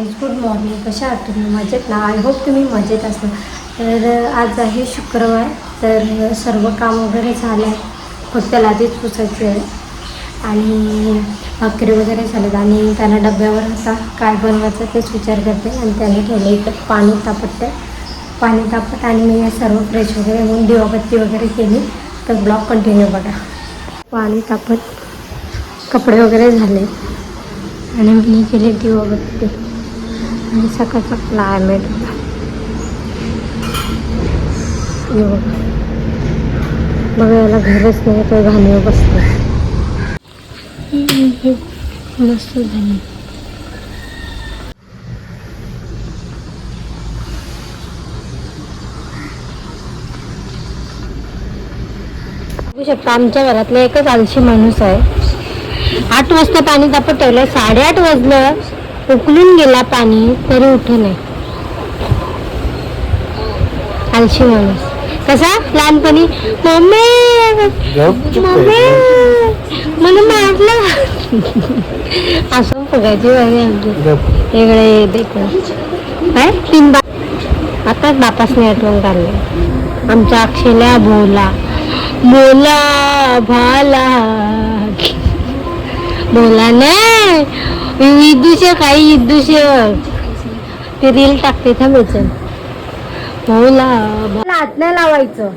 Guys, good morning. कशा आहात तुम्ही? मजेत ना? आय होप तुम्ही मजेत असता. तर आज आहे शुक्रवार. तर सर्व काम वगैरे झालं आहे, फक्त लादीच पुसायचे आहे आणि भाकरी वगैरे झालेत आणि त्यांना डब्यावर आता काय बनवायचं तेच विचार करते. आणि त्याने ठेवलं इथं पाणी तापत आणि मी सर्व फ्रेश वगैरे होऊन दिवाबत्ती वगैरे केली. तर ब्लॉग कंटिन्यू बघा. पाणी तापत कपडे वगैरे झाले आणि मी केली दिवाबत्ती आणि सकाळचा क्लायमेट बघा. याला घरच नाही तर घाणीवर बसते. मस्त झाली. बघू शकता आमच्या घरातला एकच आळशी माणूस आहे. 8 वाजता पाणी तापत ठेवलं, 8:30 वाजलं, उकलून गेला पाणी तरी उठे नाही. आळशी माणूस. कसा लहानपणी मम्मी मला मारलं असं फुगायची वारी आमची. वेगळे देखणं काय 3 आताच बापासने आठवण काढले. आमच्या अक्षयला भोला भाला बोला नाही काही इदूशे ते रील टाकते थांबायचं. भाऊला हात नाही लावायचं,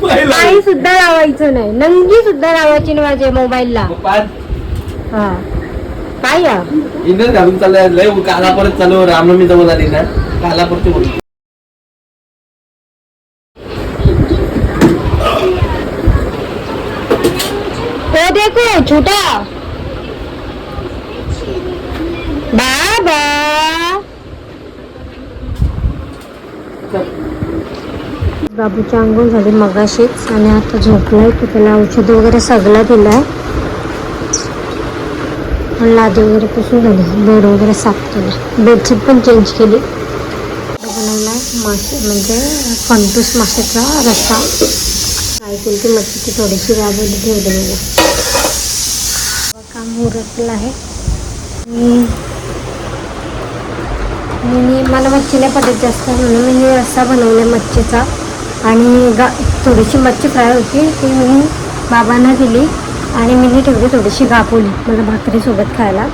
काही सुद्धा लावायचं नाही, नंगी सुद्धा लावायची नाही माझ्या मोबाईलला. हा काय घालून चाललंय काला परत चालू रामनवमी जवळ आली ना, काला परत बोल. देखो छोटा बाबा. बाबूची अंघोळ झाली मगाशीच आणि आता झोपलाय. की त्याला औषध वगैरे सगळं दिलंय. लादी वगैरे पुसून झाली, बेड वगैरे साफ केलं, बेडशीट पण चेंज केली. बनवलाय मासे म्हणजे फंटूस माशाचा रस्सा. काय केली ती मच्छीची थोडीशी राबवली ठेवली मला. काम उरकलं आहे. मला मच्छी नाही पडत जास्त म्हणून मी रस्सा बनवला मच्छीचा. आणि थोडीशी मच्छी फ्राय होती ती मी बाबांना दिली आणि मी ठेवली थोडीशी गापोली मला भाकरीसोबत खायला.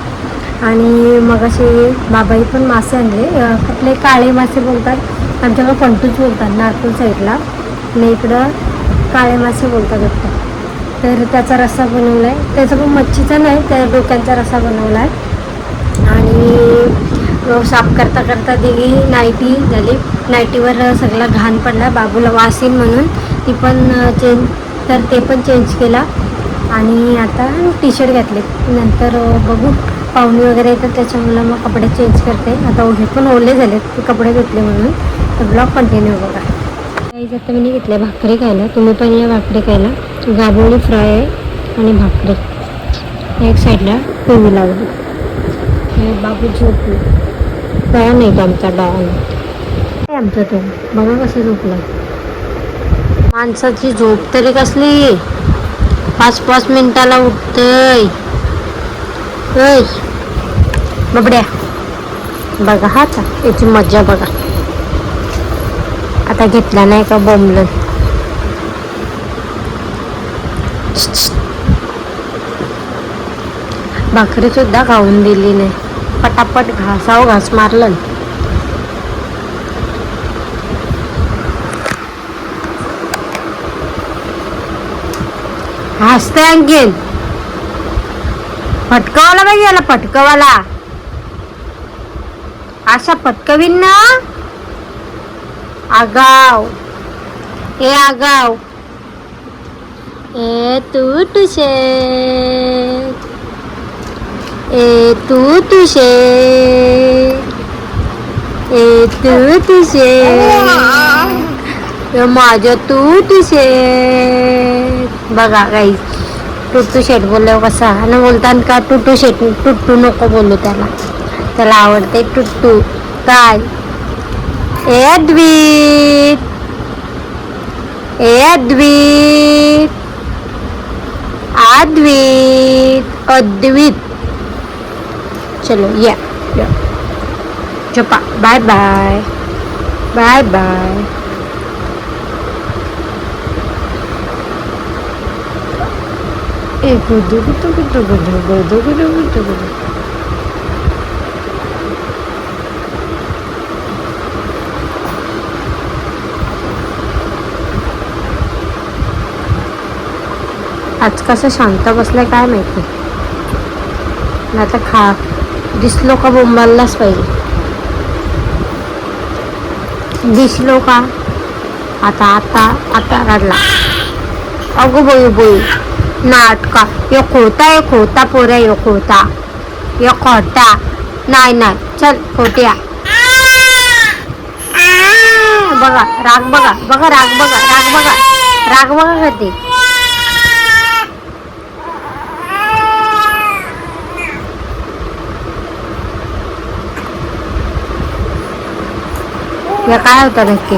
आणि मग असे बाबाई पण मासे आणले. आपले काळे मासे बोलतात, आमच्याकडं फंटूच बोलतात नागपूर साईडला, आणि इकडं काळे मासे बोलतात वाटतं. तर त्याचा रस्सा बनवला आहे. त्याचा पण मच्छीचा नाही, त्या डोक्यांचा रस्सा बनवला आहे. आणि साफ करता करता दिली नाईटी झाली. नाईटीवर सगळा घाण पडला, बाबूला वास येईल म्हणून ती पण तर ते पण चेंज केला. आणि आता टी शर्ट घातले. नंतर बघू पाहुणे वगैरे येतात त्याच्यामुळं मग कपडे चेंज करते. आता हे पण ओले झालेत ते कपडे घेतले म्हणून. तर ब्लॉग कंटिन्यू बघा. काही आता मी घेतल्या भाकरी खायला, तुम्ही पण या भाकरी खायला. गाबोळी फ्राय आहे आणि भाकरी एक साईडला टी लावली. बाबू झोपली. काय नाही का आमचा डाळ आमचा तो बघा कसं झोपला. माणसाची झोप तरी कसली 5-5 मिनिटाला उठतय. बबड्या बघा हा आता याची मजा बघा. आता घेतला नाही का बोंबलं. भाकरी सुद्धा खाऊन दिली नाही, पटापट घास मारलं. हसते आणखीन फटकवाला पाहिजे याला, फटकवाला अशा फटकवीन ना. आगाव आगाव तू तुझे माझ्या तुझे बघा काही टुट्टू शेट बोलल्यावर कसा आणि बोलताना का टुट्टू शेट. टुट्टू नको बोलू त्याला आवडते टुट्टू. काय अद्वित चलो या चपा बाय बाय बाय बाय. गुदू गुदू गुदू गुदू गुदू गुदू गुदू गुदू. आज कसं शांत बसलाय काय माहिती. आता दिसलो का बोंबाललाच पाहिजे. दिसलो का आता आता आता रडला. अगो बोई बोई नाटका. यो खोता पोऱ्या यो खोता नाही नाही चल खोट्या. बघा राग बघा बघा राग बघा राग बघा राग बघा कधी. काय होतं नक्की.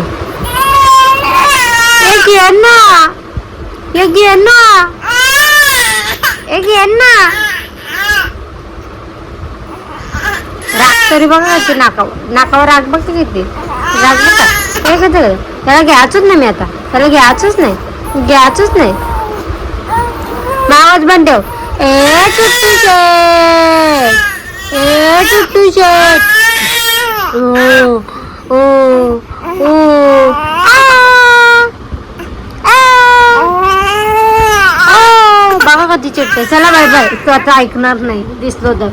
एक राग तरी बघा ते नाकावर राग बघते किती राग बघा. हे कसं त्याला घ्यायचंच नाही. मी आता त्याला घ्यायचंच नाही. आवाज बंद ठेव. टुट्टू शेट. बघा कधी चिडते. चला बाय बाय. तू आता ऐकणार नाही दिसलो तर.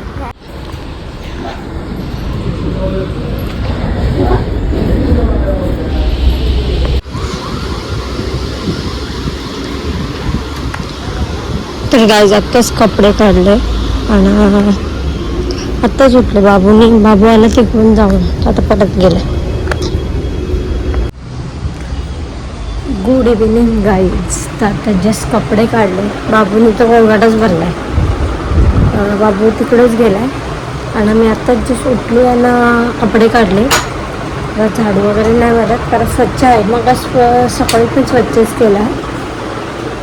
तर गाईज आत्ताच कपडे काढले आणि आत्ताच उठले. बाबू आला तिकडून जाऊन आता परत गेले. Good evening guys. तर आता जस्ट कपडे काढले. बाबूने तर गोंगाटच भरलाय. बाबू तिकडेच गेलाय आणि मी आत्ताच जस्ट उठली आणि कपडे काढले. झाडू वगैरे नाही मारत कारण स्वच्छ आहे. मग सकाळी पण स्वच्छच केला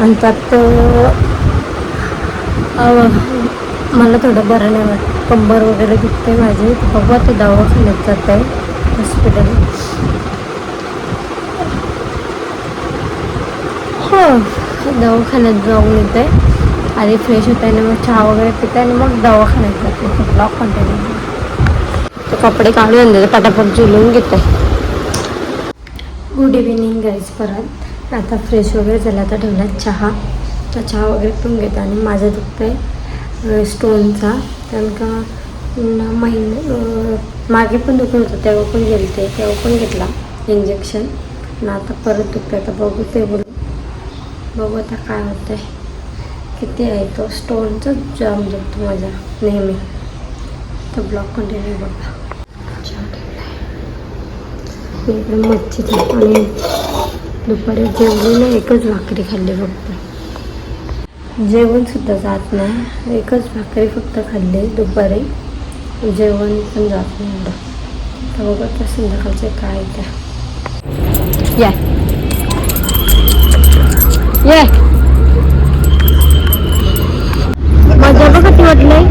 आणि त्यात मला थोडं बरं नाही वाटत. कंबर वगैरे दुखते माझी. बघा ते दवाखान्यात जात आहे हॉस्पिटल. हो दवाखान्यात जाऊन येते. आधी फ्रेश होत आहे मग चहा वगैरे पिते आणि मग दवाखान्यात जाते. Block continue. तर कपडे काढून आणले पटापट झुलून घेते. Good evening guys. परत आता फ्रेश वगैरे झाला. आता ठेवला चहा. तर चहा वगैरे पिऊन घेते आणि माझं दुखतं आहे स्टोनचा. कारण का मागे पण दुखत होतं तेव्हा पण गेलते तेव्हा पण घेतला इंजेक्शन आणि आता परत दुखतं. आता बघू बघू आता काय होतं आहे. किती आहे तो स्टोनचाच जाम दुखतो माझा नेहमी. तर ब्लॉक कंटिन्यू बघा. मी इकडे मच्छी आणि दुपारी जेवली नाही. एकच भाकरी खाल्ली फक्त. जेवणसुद्धा जात नाही. एकच भाकरी फक्त खाल्ली दुपारी. जेवण पण जात नाही एवढं. तर बघा त्या संध्याकाळचे काय त्या या ये मजा बघ किती वाटलंय.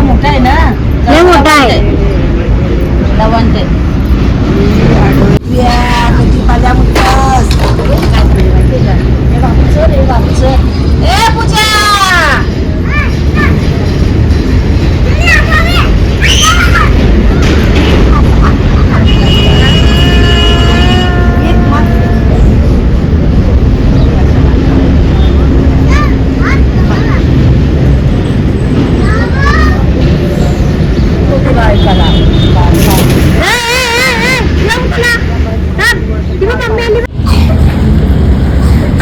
मोठा आहे ना. लय मोठा आहे. लवंत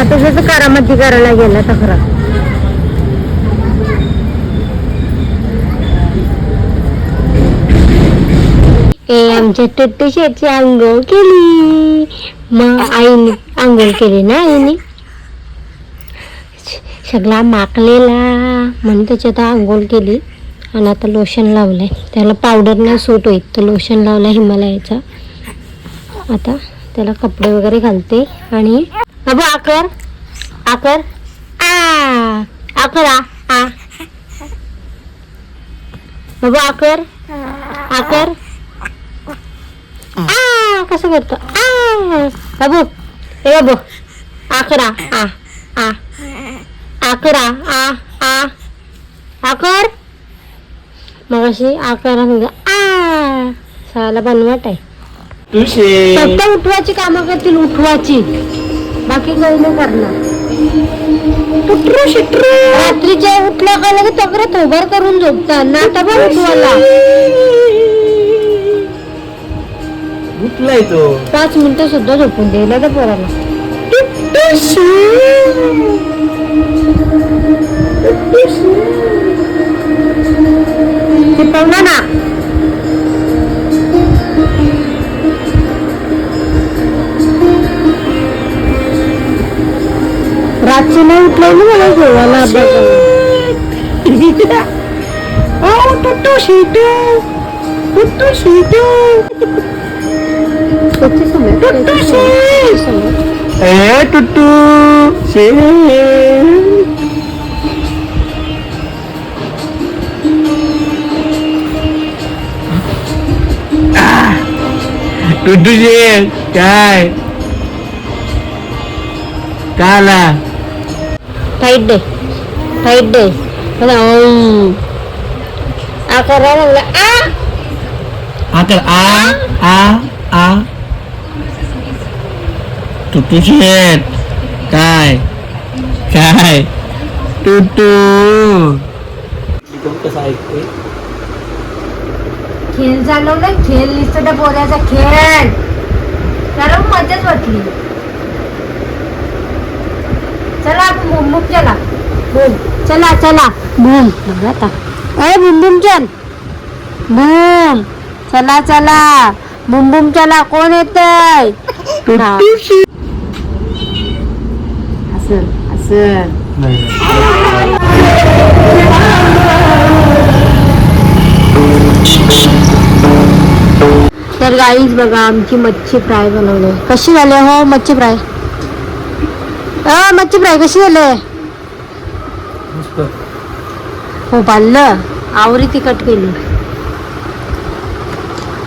आता जसं करामती करायला गेला तर खरा. आमच्या टुट्टू शेटची आंघोळ केली. मग आईने आंघोळ केली ना. आईने सगळा माकलेला म्हणून त्याच्यात आंघोळ केली आणि आता लोशन लावलंय. त्याला पावडर नाही सूट होईल तर लोशन लावला हिमालयाचा. आता त्याला कपडे वगैरे घालते आणि बाबू आकर आकर आकर आ बाबू आकर आकर आ कसं करतो आ बाबू ए बाबू आकरा आ आकरा आ आकर मग अशी आकरा आ साला बनवट आहे तुझे फक्त उठवायची कामं करतील उठवायची बाकी काही नाही करणार रात्रीच्या उठल्या का लगे तगरत उभार करून झोपतात ना आता पण उठवायला उठलाय तो 5 मिनिटं सुद्धा झोपून द्यायला तर पोराला शिकवलं ना रात्री नाही उठलं ना मला जेवायला टुट्टू टुट्टूचे काय काला टाईट दे करा लागला आकर आ टुट्टू शेट काय काय टुट्टू कसं ऐकते खेळ चालवला खेळ नुसतं त्या पोऱ्याचा खेळ त्याला मजाच वाटली चला आपण बुमबुम चला बूम चला बूम बघा आता अरे बुमबुम चल बूम चला बुमबुम चला कोण येतंय असं तर गाईज बघा आमची मच्छी फ्राय बनवली कशी झाली हो मच्छी फ्राय कशी झाली हो पाल्लं आवरी तिखट केली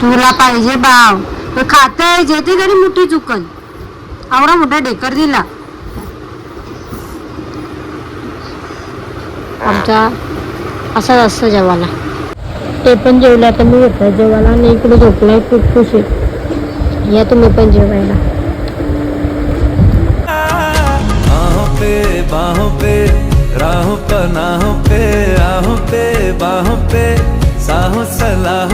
तुला पाहिजे बाव खातय जेथे तरी मोठी चुकन आवडा मोठा ढेकर दिला आमचा असाच असतं जेवायला ते पण जेवलं आता मी येतोय जेवायला आणि इकडे झोपलाय खुशखुशीत या तुम्ही पण जेवायला बाहों पे राहों पनाहों पे आहों पे बाहों पे साहों सलाहों